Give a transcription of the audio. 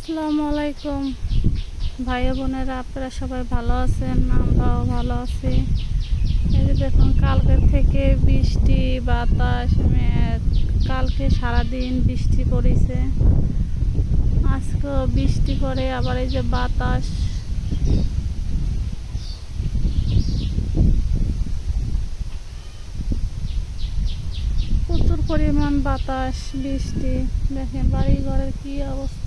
আসসালামু আলাইকুম ভাই বোনেরা, আপনারা সবাই ভালো আছেন? আমরাও ভালো আছি। এই যে দেখুন, কালকের থেকে বৃষ্টি বাতাস মেঘ, কালকে সারাদিন বৃষ্টি পড়েছে, আজকেও বৃষ্টি পড়ে, আবার এই যে বাতাস। প্রচুর পরিমাণ বাতাস বৃষ্টি। দেখেন বাড়ি ঘরের কি অবস্থা।